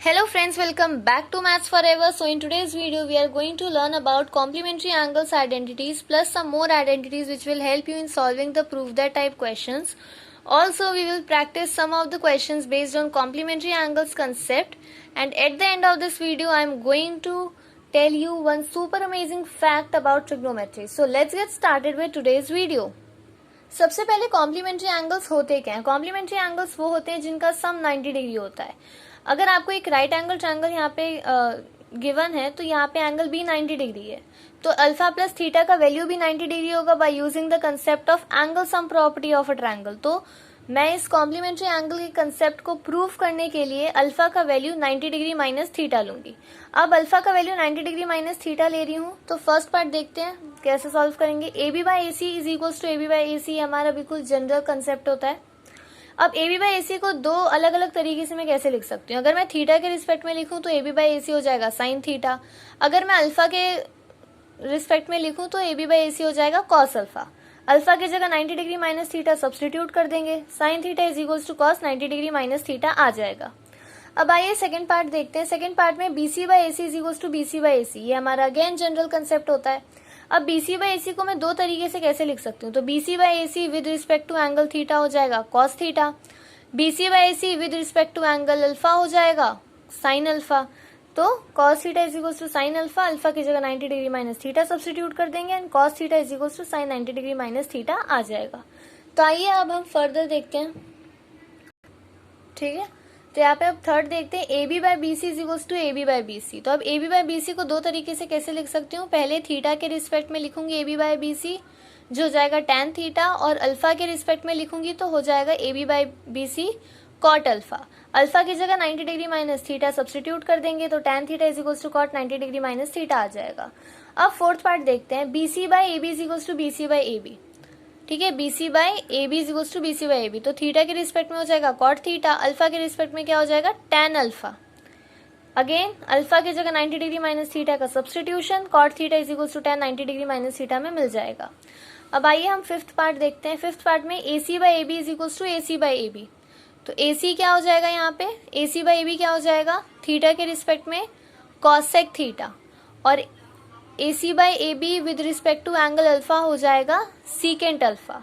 Hello friends, welcome back to Maths Forever. So in today's video we are going to learn about complementary angles identities plus some more identities which will help you in solving the prove that type questions. Also we will practice some of the questions based on complementary angles concept, and at the end of this video I am going to tell you one super amazing fact about trigonometry. So let's get started with today's video. सबसे पहले complementary angles होते क्या हैं? Complementary angles वो होते हैं जिनका सम 90 degree होता है. अगर आपको एक राइट एंगल ट्रायंगल यहाँ पे गिवन है तो यहाँ पे एंगल भी 90 डिग्री है, तो अल्फा प्लस थीटा का वैल्यू भी 90 डिग्री होगा by using the concept of angle sum property of a triangle. तो मैं इस कॉम्प्लीमेंट्री एंगल के कंसेप्ट को प्रूव करने के लिए अल्फा का वैल्यू 90 डिग्री माइनस थीटा लूंगी. अब अल्फा का वैल्यू 90 डिग्री माइनस थीटा ले रही हूँ, तो फर्स्ट पार्ट देखते हैं कैसे सॉल्व करेंगे. A B by A C is equals to A B by A C हमारा बिल्कुल जनरल कंसेप्ट होता है. अब ए बी बाई ए सी को दो अलग अलग तरीके से मैं कैसे लिख सकती हूँ. अगर मैं थीटा के रिस्पेक्ट में लिखूँ तो ए बी बाई ए सी हो जाएगा साइन थीटा. अगर मैं अल्फा के रिस्पेक्ट में लिखूँ तो ए बी बाई ए सी हो जाएगा कॉस अल्फा. अल्फा की जगह 90 डिग्री माइनस थीटा सब्सटीट्यूट कर देंगे, sine theta is equals to cos 90 degree minus theta आ जाएगा. अब आइए सेकंड पार्ट देखते हैं. सेकंड पार्ट में B C by A C is equals to B C by A C, ये हमारा अगेन जनरल कंसेप्ट होता है. अब बी सी बाई ए सी को मैं दो तरीके से कैसे लिख सकती हूँ. तो B C by A C with respect to angle theta हो जाएगा cos theta, B C by A C with respect to angle alpha हो जाएगा साइन अल्फा. तो cos theta is equals to sine alpha, alpha की जगह 90 degree minus theta substitute कर देंगे and cos theta is equals to sine 90 degree minus theta आ जाएगा. तो आइए अब हम फर्दर देखते हैं. ठीक है, तो यहाँ पे अब थर्ड देखते हैं. A B by B C is equals to A B by B C. तो अब A B by B C को दो तरीके से कैसे लिख सकती हूँ. पहले थीटा के रिस्पेक्ट में लिखूंगी A B by B C जो हो जाएगा tan थीटा, और अल्फा के रिस्पेक्ट में लिखूंगी तो हो जाएगा A B by B C cot alpha. Alpha की जगह 90 डिग्री माइनस थीटा सब्सटीट्यूट कर देंगे तो tan theta is equals to cot 90 degree minus theta आ जाएगा. अब फोर्थ पार्ट देखते हैं. B C by A B is equals to B C by A B. ठीक है, B C by A B is equals to B C by A B. तो theta के respect में हो जाएगा कॉट थीटा, अल्फा के respect में क्या हो जाएगा tan अल्फा. अगेन अल्फा की जगह 90 डिग्री माइनस थीटा का substitution, cot theta is equals to tan 90 degree minus theta में मिल जाएगा. अब आइए हम फिफ्थ पार्ट देखते हैं. फिफ्थ पार्ट में A C by A B is equals to A C by A B. तो ए सी क्या हो जाएगा यहाँ पे, ए सी बाई ए बी क्या हो जाएगा थीटा के रिस्पेक्ट में कॉसेक थीटा, और A C by A B with respect to angle alpha हो जाएगा सीकेंट अल्फा.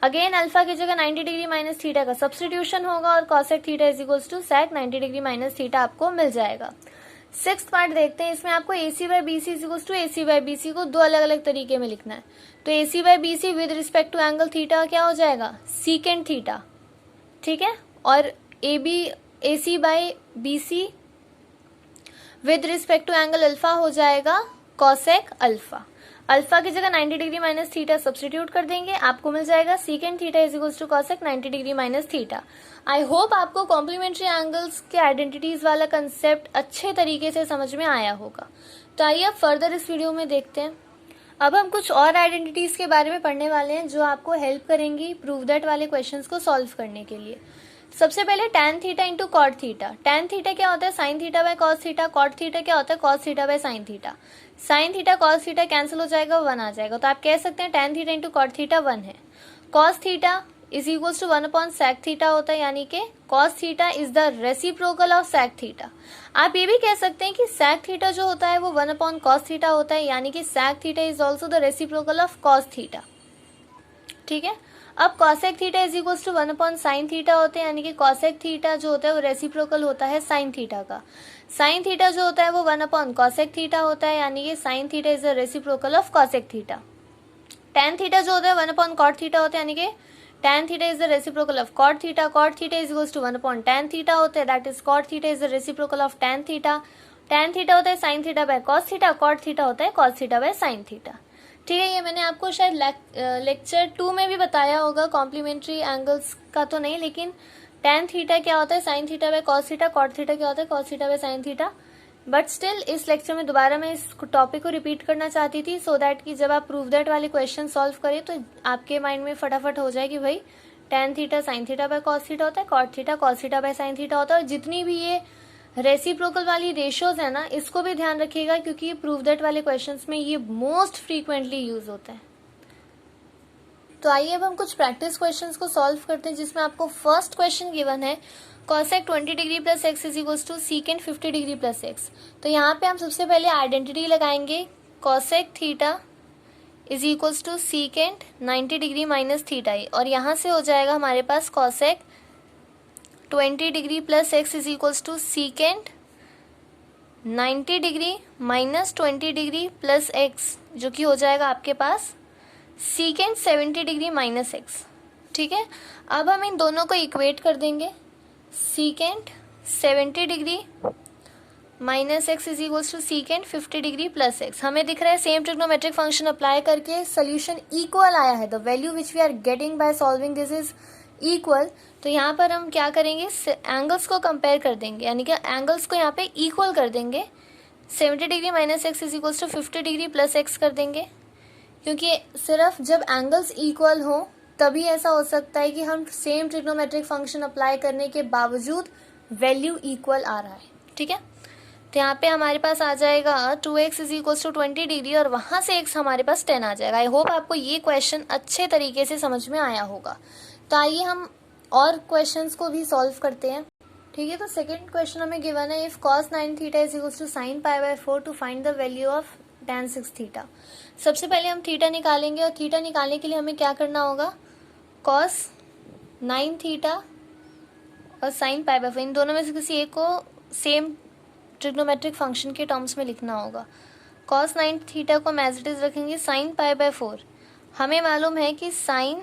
अगेन अल्फा की जगह 90 डिग्री माइनस थीटा का सब्सटीट्यूशन होगा और cosec theta is equals to sec 90 degree minus theta आपको मिल जाएगा. सिक्स्थ पार्ट देखते हैं. इसमें आपको A C by B C is equals to A C by B C को दो अलग अलग तरीके में लिखना है. तो A C by B C with respect to angle theta क्या हो जाएगा सीकेंट थीटा. ठीक है, और A C by B C with respect to angle alpha हो जाएगा कॉसेक अल्फा. अल्फा की जगह 90 डिग्री माइनस थीटा सब्सटीट्यूट कर देंगे, आपको मिल जाएगा secant theta is equals to cosec 90 degree minus theta. I hope आपको कॉम्प्लीमेंट्री एंगल्स के आइडेंटिटीज वाला कंसेप्ट अच्छे तरीके से समझ में आया होगा. तो आइए अब फर्दर इस वीडियो में देखते हैं. अब हम कुछ और आइडेंटिटीज के बारे में पढ़ने वाले हैं जो आपको हेल्प करेंगी प्रूव दैट वाले क्वेश्चंस को सॉल्व करने के लिए. सबसे पहले tan theta into cot theta. tan theta क्या होता है sine theta by cos theta, cot theta क्या होता है cos theta by sine theta. Sine theta cos theta cancel हो जाएगा, 1 आ जाएगा. तो आप कह सकते हैं tan theta into cot theta 1 है. Cos theta is equals to 1 upon sec theta होता है, यानी कि cos theta is the reciprocal of sec theta. आप ये भी कह सकते हैं कि सेक थीटा जो होता है वो 1 अपॉन कॉस थीटा होता है, यानी कि sec theta is also the reciprocal of cos theta. ठीक है, अब cosec theta is equals to 1 upon sine theta होते हैं, यानी कि कॉसेक थीटा जो होता है वो रेसिप्रोकल होता है साइन थीटा का. साइन थीटा जो होता है वो 1 अपॉन कॉसेक थीटा होता है, यानी कि sign theta is the reciprocal of cosec theta. tan theta जो होता है 1 अपॉन कॉट थीटा होता है, यानी कि tan theta is the reciprocal of cot theta. Cot theta is equals to 1 upon tan theta होता है, that is cot theta is the reciprocal of tan theta. tan theta होता है sine theta by cos theta, cot theta होता है cos theta by sine theta. ठीक है, ये मैंने आपको शायद लेक्चर 2 में भी बताया होगा, कॉम्प्लीमेंट्री एंगल्स का तो नहीं, लेकिन tan थीटा क्या होता है sine theta by cos theta, cot theta क्या होता है cos theta by sine theta. But still इस लेक्चर में दोबारा मैं इस टॉपिक को रिपीट करना चाहती थी सो दैट कि जब आप प्रूव दैट वाले क्वेश्चन सॉल्व करें तो आपके माइंड में फटाफट हो जाए कि भाई tan theta sine theta by cos theta होता है, cot theta cos theta by sine theta होता है. और जितनी भी ये रेसिप्रोकल वाली रेशियोज है ना, इसको भी ध्यान रखिएगा क्योंकि ये प्रूव दैट वाले क्वेश्चंस में ये मोस्ट फ्रीक्वेंटली यूज होता है. तो आइए अब हम कुछ प्रैक्टिस क्वेश्चंस को सॉल्व करते हैं जिसमें आपको फर्स्ट क्वेश्चन गिवन है cosec 20 degree plus x is equals to secant 50 degree plus x. तो यहाँ पे हम सबसे पहले आइडेंटिटी लगाएंगे, cosec theta is equals to secant 90 degree minus theta ई, और यहाँ से हो जाएगा हमारे पास cosec 20 degree plus x is equals to secant 90 degree minus 20 degree plus x, जो कि हो जाएगा आपके पास सीकेंट 70 डिग्री माइनस एक्स। ठीक है, अब हम इन दोनों को इक्वेट कर देंगे, secant 70 degree minus x is equals to secant 50 degree plus x. हमें दिख रहा है सेम ट्रिग्नोमेट्रिक फंक्शन अप्लाई करके सोल्यूशन इक्वल आया है, the value which we are getting by solving this is equal. तो यहाँ पर हम क्या करेंगे, एंगल्स को कंपेयर कर देंगे, यानी कि एंगल्स को यहाँ पे इक्वल कर देंगे। 70 degree minus x is equals to 50 degree plus x कर देंगे, क्योंकि सिर्फ जब एंगल्स इक्वल हो तभी ऐसा हो सकता है कि हम सेम ट्रिग्नोमेट्रिक फंक्शन अप्लाई करने के बावजूद वैल्यू इक्वल आ रहा है। ठीक है, तो यहाँ पे हमारे पास आ जाएगा 2x is equals to 20 degree और वहाँ से x हमारे पास 10 आ जाएगा। आई होप आपको ये क्वेश्चन अच्छे तरीके से समझ में आया होगा। तो आइए हम और क्वेश्चंस को भी सॉल्व करते हैं। ठीक है, तो सेकंड क्वेश्चन हमें गिवन है, if cos 9 theta is equals to sin pi by 4 to find the value of tan 6 theta. सबसे पहले हम थीटा निकालेंगे, और थीटा निकालने के लिए हमें क्या करना होगा, cos 9 थीटा और sin पाई बाय 4, इन दोनों में से किसी एक को सेम ट्रिग्नोमेट्रिक फंक्शन के टर्म्स में लिखना होगा। cos 9 थीटा को एज इट इज रखेंगे, sin पाई बाय 4 हमें मालूम है कि sin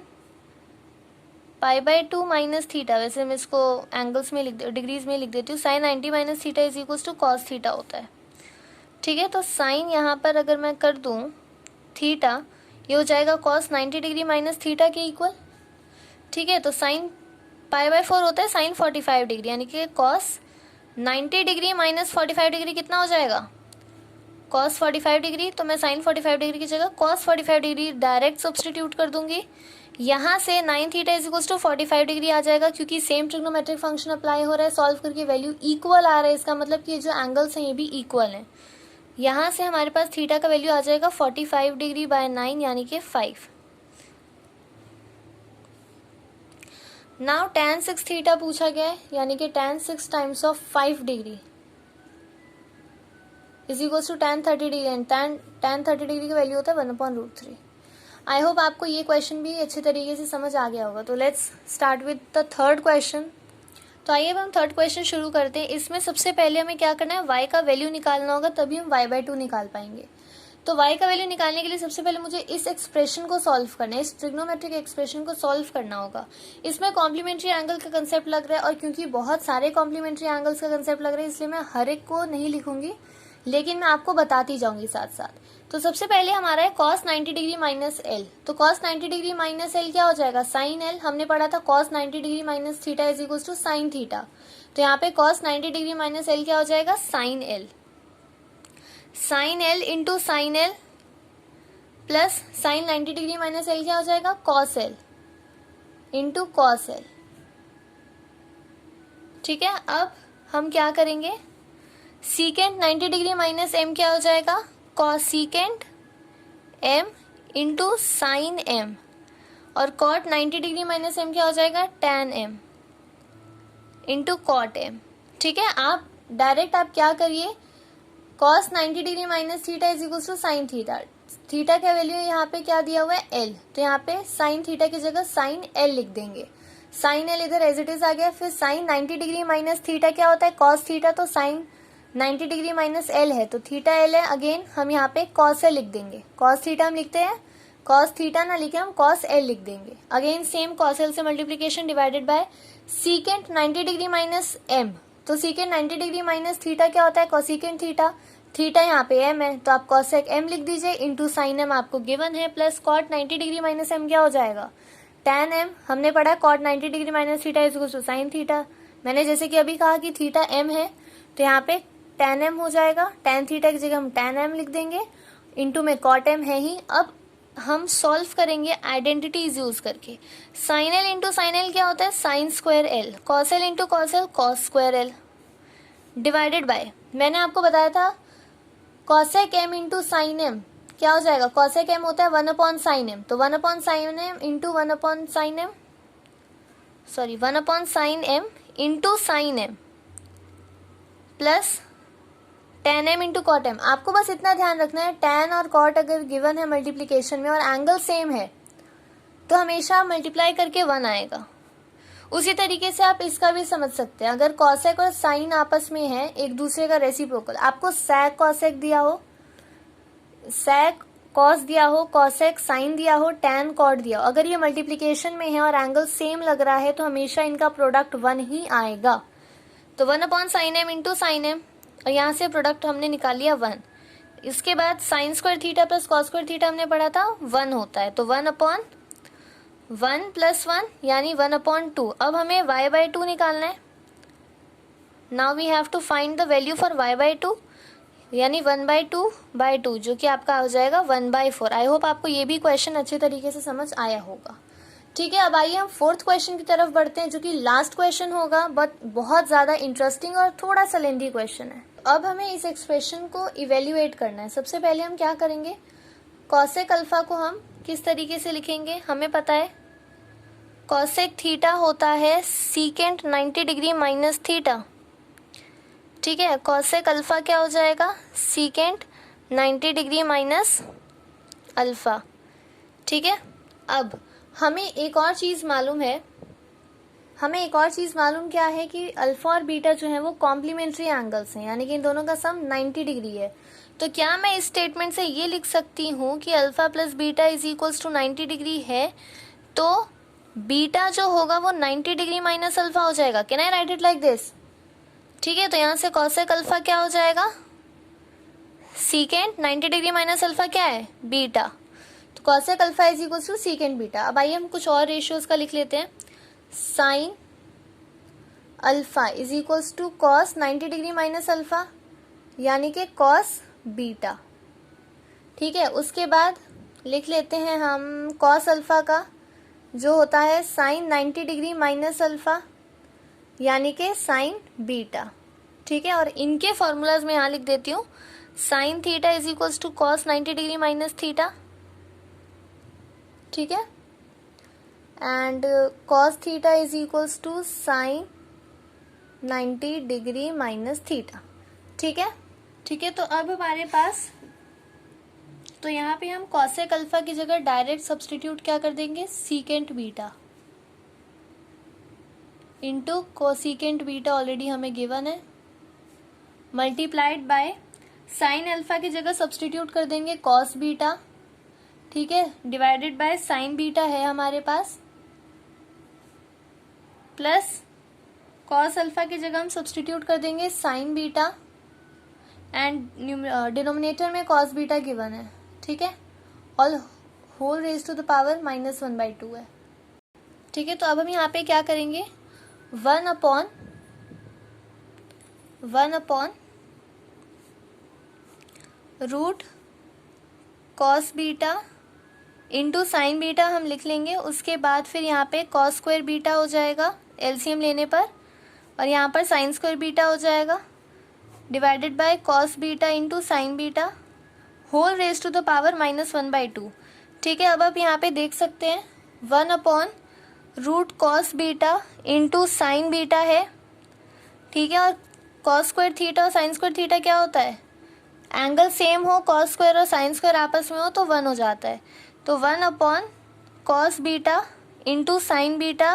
pi bye 2 minus theta, वैसे मैं इसको एंगल्स में डिग्रीज में लिख देती हूँ, sin 90 माइनस theta is equals to cos theta होता है। ठीक है, तो sin यहाँ पर अगर मैं कर दूँ थीटा, ये हो जाएगा cos 90 डिग्री माइनस थीटा के इक्वल। ठीक है, तो sin पाई बाय 4 होता है sin 45 डिग्री, यानी कि cos 90 डिग्री माइनस 45 डिग्री कितना हो जाएगा, cos 45 डिग्री। तो मैं sin 45 डिग्री की जगह cos 45 डिग्री डायरेक्ट सब्सटीट्यूट कर दूंगी। यहाँ से 9 theta is equals to 45 degree आ जाएगा, क्योंकि सेम ट्रिग्नोमेट्रिक फंक्शन अप्लाई हो रहा है, सॉल्व करके वैल्यू इक्वल आ रहा है। इसका मतलब कि जो एंगल्स हैं ये भी इक्वल हैं। यहाँ से हमारे पास थीटा का वैल्यू आ जाएगा 45 डिग्री बाय 9, यानी कि 5। नाउ tan 6 थीटा पूछा गया है, यानी कि tan 6 times of 5 degree is equals to tan 30 degree, and tan 30 degree की वैल्यू होता है 1/√3। आई होप आपको ये क्वेश्चन भी अच्छे तरीके से समझ आ गया होगा। तो let's start with the third question. तो आइए अब हम थर्ड क्वेश्चन शुरू करते हैं। इसमें सबसे पहले हमें क्या करना है, y का वैल्यू निकालना होगा, तभी हम y/2 निकाल पाएंगे। तो y का वैल्यू निकालने के लिए सबसे पहले मुझे इस एक्सप्रेशन को सॉल्व करना है, इस ट्रिग्नोमेट्रिक एक्सप्रेशन को सॉल्व करना होगा। इसमें कॉम्प्लीमेंट्री एंगल का कंसेप्ट लग रहा है, और क्योंकि बहुत सारे कॉम्प्लीमेंट्री एंगल्स का कंसेप्ट लग रहा है, इसलिए मैं हर एक को नहीं लिखूंगी, लेकिन मैं आपको बताती जाऊंगी साथ साथ। तो सबसे पहले हमारा है cos 90 डिग्री माइनस एल। तो cos 90 डिग्री माइनस एल क्या हो जाएगा, sin एल। हमने पढ़ा था cos 90 degree minus theta is equals to sin theta. तो यहाँ पे cos 90 डिग्री माइनस एल क्या हो जाएगा, sin L. sin L into sin L plus sin 90 degree minus L क्या हो जाएगा, cos L into cos L. ठीक है, अब हम क्या करेंगे, सीकेंट 90 डिग्री माइनस एम क्या हो जाएगा, cos secant M into sine M, और cot 90 डिग्री माइनस एम क्या हो जाएगा, tan M into cot M. ठीक है, आप डायरेक्ट आप क्या करिए, cos 90 degree minus theta is equal to sine theta. Theta का वैल्यू यहाँ पे क्या दिया हुआ है, एल, तो यहाँ पे साइन थीटा की जगह साइन एल लिख देंगे। साइन एल इधर एज इट इज आ गया। फिर साइन 90 डिग्री माइनस थीटा क्या होता है, cos थीटा, तो साइन 90 डिग्री माइनस एल है, तो थीटा एल है। अगेन हम यहाँ पे cos एल लिख देंगे। cos थीटा हम लिखते हैं, cos थीटा ना लिखे हम cos एल लिख देंगे। अगेन सेम cos एल से multiplication divided by secant 90 degree minus M. तो सीकेंट 90 डिग्री माइनस थीटा क्या होता है, कोसिकेंट थीटा। थीटा यहाँ पे एम है, तो आप कोसेक एम लिख दीजिए इंटू साइन एम आपको गिवन है, plus cot 90 degree minus M क्या हो जाएगा, tan एम। हमने पढ़ा cot 90 degree minus theta is equal to sine theta. मैंने जैसे कि अभी कहा कि थीटा एम है, तो यहाँ पे tan एम हो जाएगा। tan थीटा की जगह हम tan एम लिख देंगे, इंटू में cot एम है ही। अब हम सॉल्व करेंगे आइडेंटिटीज यूज करके। Sine L into sine L क्या होता है, sine square L. Cos L into cos L, cos square L, divided by, मैंने आपको बताया था cosec M into sine M क्या हो जाएगा, कॉसेक एम होता है 1/sin एम, तो 1/sin M into 1/sin M, sorry 1/sin M into sine M plus tan m into cot M. आपको बस इतना ध्यान रखना है, tan और कॉट अगर गिवन है मल्टीप्लीकेशन में और एंगल सेम है तो हमेशा मल्टीप्लाई करके 1 आएगा। उसी तरीके से आप इसका भी समझ सकते हैं, अगर कॉसेक और साइन आपस में है एक दूसरे का रेसिप्रोकल, आपको sec कॉसेक दिया हो, sec कॉस दिया हो, कॉसेक साइन दिया हो, tan कॉट दिया हो, अगर ये मल्टीप्लीकेशन में है और एंगल सेम लग रहा है तो हमेशा इनका प्रोडक्ट 1 ही आएगा। तो 1 upon sine M into sine M, और यहाँ से प्रोडक्ट हमने निकाल लिया 1। इसके बाद sign square theta plus cos square theta हमने पढ़ा था 1 होता है, तो 1 अपॉन 1 प्लस 1 यानी 1 अपॉन 2। अब हमें y बाई 2 निकालना है। Now we have to find the value for y by 2 यानी 1/2/2 जो कि आपका हो जाएगा 1/4। आई होप आपको ये भी क्वेश्चन अच्छे तरीके से समझ आया होगा। ठीक है, अब आइए हम फोर्थ क्वेश्चन की तरफ बढ़ते हैं जो कि लास्ट क्वेश्चन होगा, बट बहुत ज़्यादा इंटरेस्टिंग और थोड़ा सा लेंथी क्वेश्चन है। अब हमें इस एक्सप्रेशन को इवेल्युएट करना है। सबसे पहले हम क्या करेंगे, कॉसेक अल्फा को हम किस तरीके से लिखेंगे, हमें पता है कॉसेक थीटा होता है सीकेंट 90 डिग्री माइनस थीटा। ठीक है, कॉसेक अल्फा क्या हो जाएगा, सीकेंट 90 डिग्री माइनस अल्फा। ठीक है, अब हमें एक और चीज़ मालूम है, क्या है कि अल्फा और बीटा जो है वो कॉम्प्लीमेंट्री एंगल्स हैं, यानी कि इन दोनों का सम 90 डिग्री है। तो क्या मैं इस स्टेटमेंट से ये लिख सकती हूँ कि alpha plus beta is equals to 90 degree है, तो बीटा जो होगा वो 90 डिग्री माइनस अल्फा हो जाएगा। Can I right it like this? ठीक है, तो यहाँ से कॉसेक अल्फा क्या हो जाएगा, सीकेंट 90 डिग्री माइनस अल्फा क्या है, बीटा। तो cosec alpha is equals to secant beta. अब आइए हम कुछ और रेशियोज का लिख लेते हैं। Sine alpha is equals to cos 90 degree minus alpha यानी कि कॉस बीटा। ठीक है, उसके बाद लिख लेते हैं हम कॉस अल्फा का जो होता है साइन 90 डिग्री माइनस अल्फा यानी कि साइन बीटा। ठीक है, और इनके फॉर्मूलाज में यहाँ लिख देती हूँ, sine theta is equals to cos 90 degree minus theta. ठीक है, and cos theta is equals to sine 90 degree minus theta. ठीक है, तो अब हमारे पास, तो यहाँ पे हम कॉसेक अल्फा की जगह डायरेक्ट सब्स्टिट्यूट क्या कर देंगे, secant beta into cosecant beta already हमें गिवन है, मल्टीप्लाइड बाय साइन अल्फा की जगह सब्स्टिट्यूट कर देंगे कॉस बीटा। ठीक है, डिवाइडेड बाय साइन बीटा है हमारे पास, प्लस कॉस अल्फा की जगह हम सब्स्टिट्यूट कर देंगे साइन बीटा, एंड डिनोमिनेटर में कॉस बीटा गिवन है। ठीक है, all whole raise to the power -1/2 है। ठीक है, तो अब हम यहाँ पे क्या करेंगे, 1 upon root cos beta into sine beta हम लिख लेंगे। उसके बाद फिर यहाँ पे कॉस स्क्वायर बीटा हो जाएगा एलसीएम लेने पर, और यहाँ पर साइन स्क्वायर बीटा हो जाएगा divided by cos beta into sine beta whole raise to the power -1/2। ठीक है, अब आप यहाँ पे देख सकते हैं 1 upon root cos beta into sine beta है। ठीक है, और कॉस स्क्वायर थीटा और साइन स्क्वायर थीटा क्या होता है, एंगल सेम हो, कॉस स्क्वायर और साइन स्क्वायर आपस में हो तो 1 हो जाता है। तो 1 upon cos beta into sine beta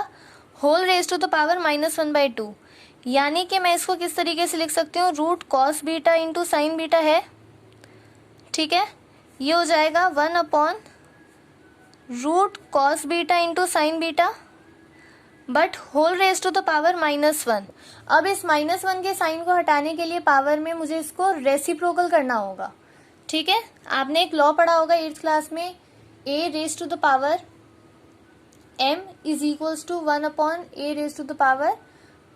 whole raise to the power -1/2, यानी कि मैं इसको किस तरीके से लिख सकती हूँ, root cos beta into sine beta है। ठीक है, ये हो जाएगा 1 upon root cos beta into sine beta but whole raise to the power -1। अब इस -1 के साइन को हटाने के लिए पावर में मुझे इसको रेसिप्रोकल करना होगा। ठीक है, आपने एक लॉ पढ़ा होगा 8th क्लास में, a raise to the power m is equals to 1 upon a raise to the power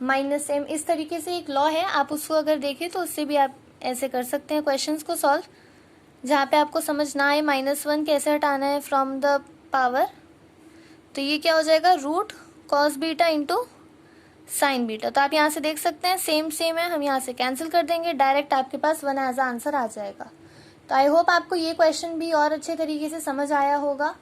-m। इस तरीके से एक लॉ है, आप उसको अगर देखें तो उससे भी आप ऐसे कर सकते हैं क्वेश्चंस को सॉल्व, जहाँ पे आपको समझ ना आए -1 कैसे हटाना है फ्रॉम द पावर। तो ये क्या हो जाएगा, root cos beta into sine beta. तो आप यहाँ से देख सकते हैं सेम है, हम यहाँ से कैंसिल कर देंगे, डायरेक्ट आपके पास 1 एज आंसर आ जाएगा। तो आई होप आपको ये क्वेश्चन भी और अच्छे तरीके से समझ आया होगा।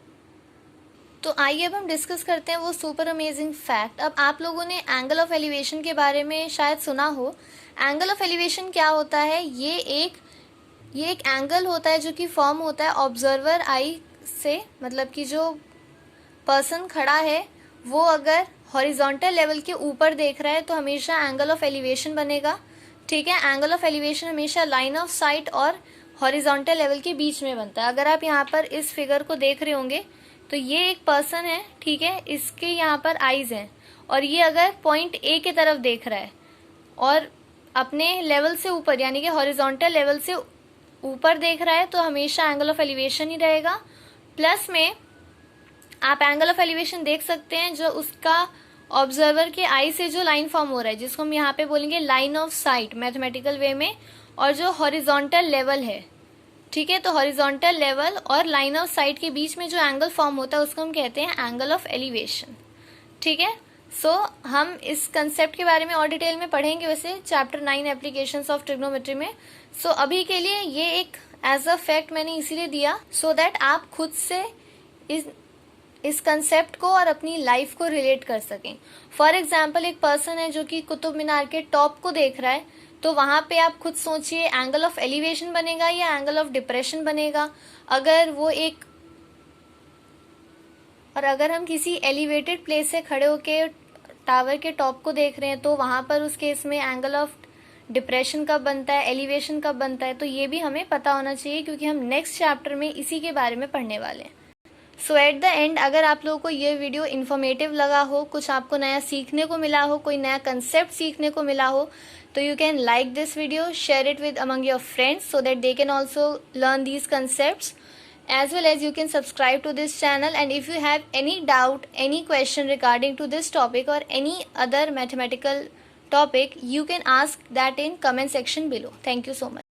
तो आइए अब हम डिस्कस करते हैं वो सुपर अमेजिंग फैक्ट। अब आप लोगों ने एंगल ऑफ एलिवेशन के बारे में शायद सुना हो। एंगल ऑफ एलिवेशन क्या होता है? ये एक एंगल होता है जो कि फॉर्म होता है ऑब्जर्वर आई से, मतलब कि जो पर्सन खड़ा है वो अगर हॉरिजॉन्टल लेवल के ऊपर देख रहा है तो हमेशा एंगल ऑफ एलिवेशन बनेगा। ठीक है, एंगल ऑफ एलिवेशन हमेशा लाइन ऑफ साइट और हॉरिजॉन्टल लेवल के बीच में बनता है। अगर आप यहाँ पर इस फिगर को देख रहे होंगे तो ये एक पर्सन है, ठीक है, इसके यहाँ पर आईज हैं और ये अगर पॉइंट ए की तरफ देख रहा है और अपने लेवल से ऊपर यानी कि हॉरिजॉन्टल लेवल से ऊपर देख रहा है तो हमेशा एंगल ऑफ एलिवेशन ही रहेगा। प्लस में आप एंगल ऑफ एलिवेशन देख सकते हैं जो उसका ऑब्जर्वर के आई से जो लाइन फॉर्म हो रहा है, जिसको हम यहाँ पे बोलेंगे लाइन ऑफ साइट मैथमेटिकल वे में, और जो हॉरिजॉन्टल लेवल है, ठीक है, तो हॉरिजॉन्टल लेवल और लाइन ऑफ साइट के बीच में जो एंगल फॉर्म होता है उसको हम कहते हैं एंगल ऑफ एलिवेशन। ठीक है, सो हम इस कंसेप्ट के बारे में और डिटेल में पढ़ेंगे वैसे चैप्टर 9 एप्लीकेशंस ऑफ ट्रिग्नोमेट्री में। सो अभी के लिए ये एक एज अ फैक्ट मैंने इसीलिए दिया सो दैट आप खुद से इस कंसेप्ट को और अपनी लाइफ को रिलेट कर सकें। फॉर एग्जाम्पल एक पर्सन है जो कि कुतुब मीनार के टॉप को देख रहा है, तो वहां पे आप खुद सोचिए एंगल ऑफ एलिवेशन बनेगा या एंगल ऑफ डिप्रेशन बनेगा। अगर हम किसी एलिवेटेड प्लेस से खड़े होके टावर के टॉप को देख रहे हैं तो वहां पर उस केस में एंगल ऑफ डिप्रेशन कब बनता है, एलिवेशन कब बनता है, तो ये भी हमें पता होना चाहिए क्योंकि हम नेक्स्ट चैप्टर में इसी के बारे में पढ़ने वाले हैं। सो एट द एंड अगर आप लोगों को ये वीडियो इन्फॉर्मेटिव लगा हो, कुछ आपको नया सीखने को मिला हो, कोई नया कंसेप्ट सीखने को मिला हो, तो you can like this video, share it with among your friends so that they can also learn these concepts, as well as you can subscribe to this channel. And if you have any doubt, any question regarding to this topic or any other mathematical topic, you can ask that in comment section below. Thank you so much.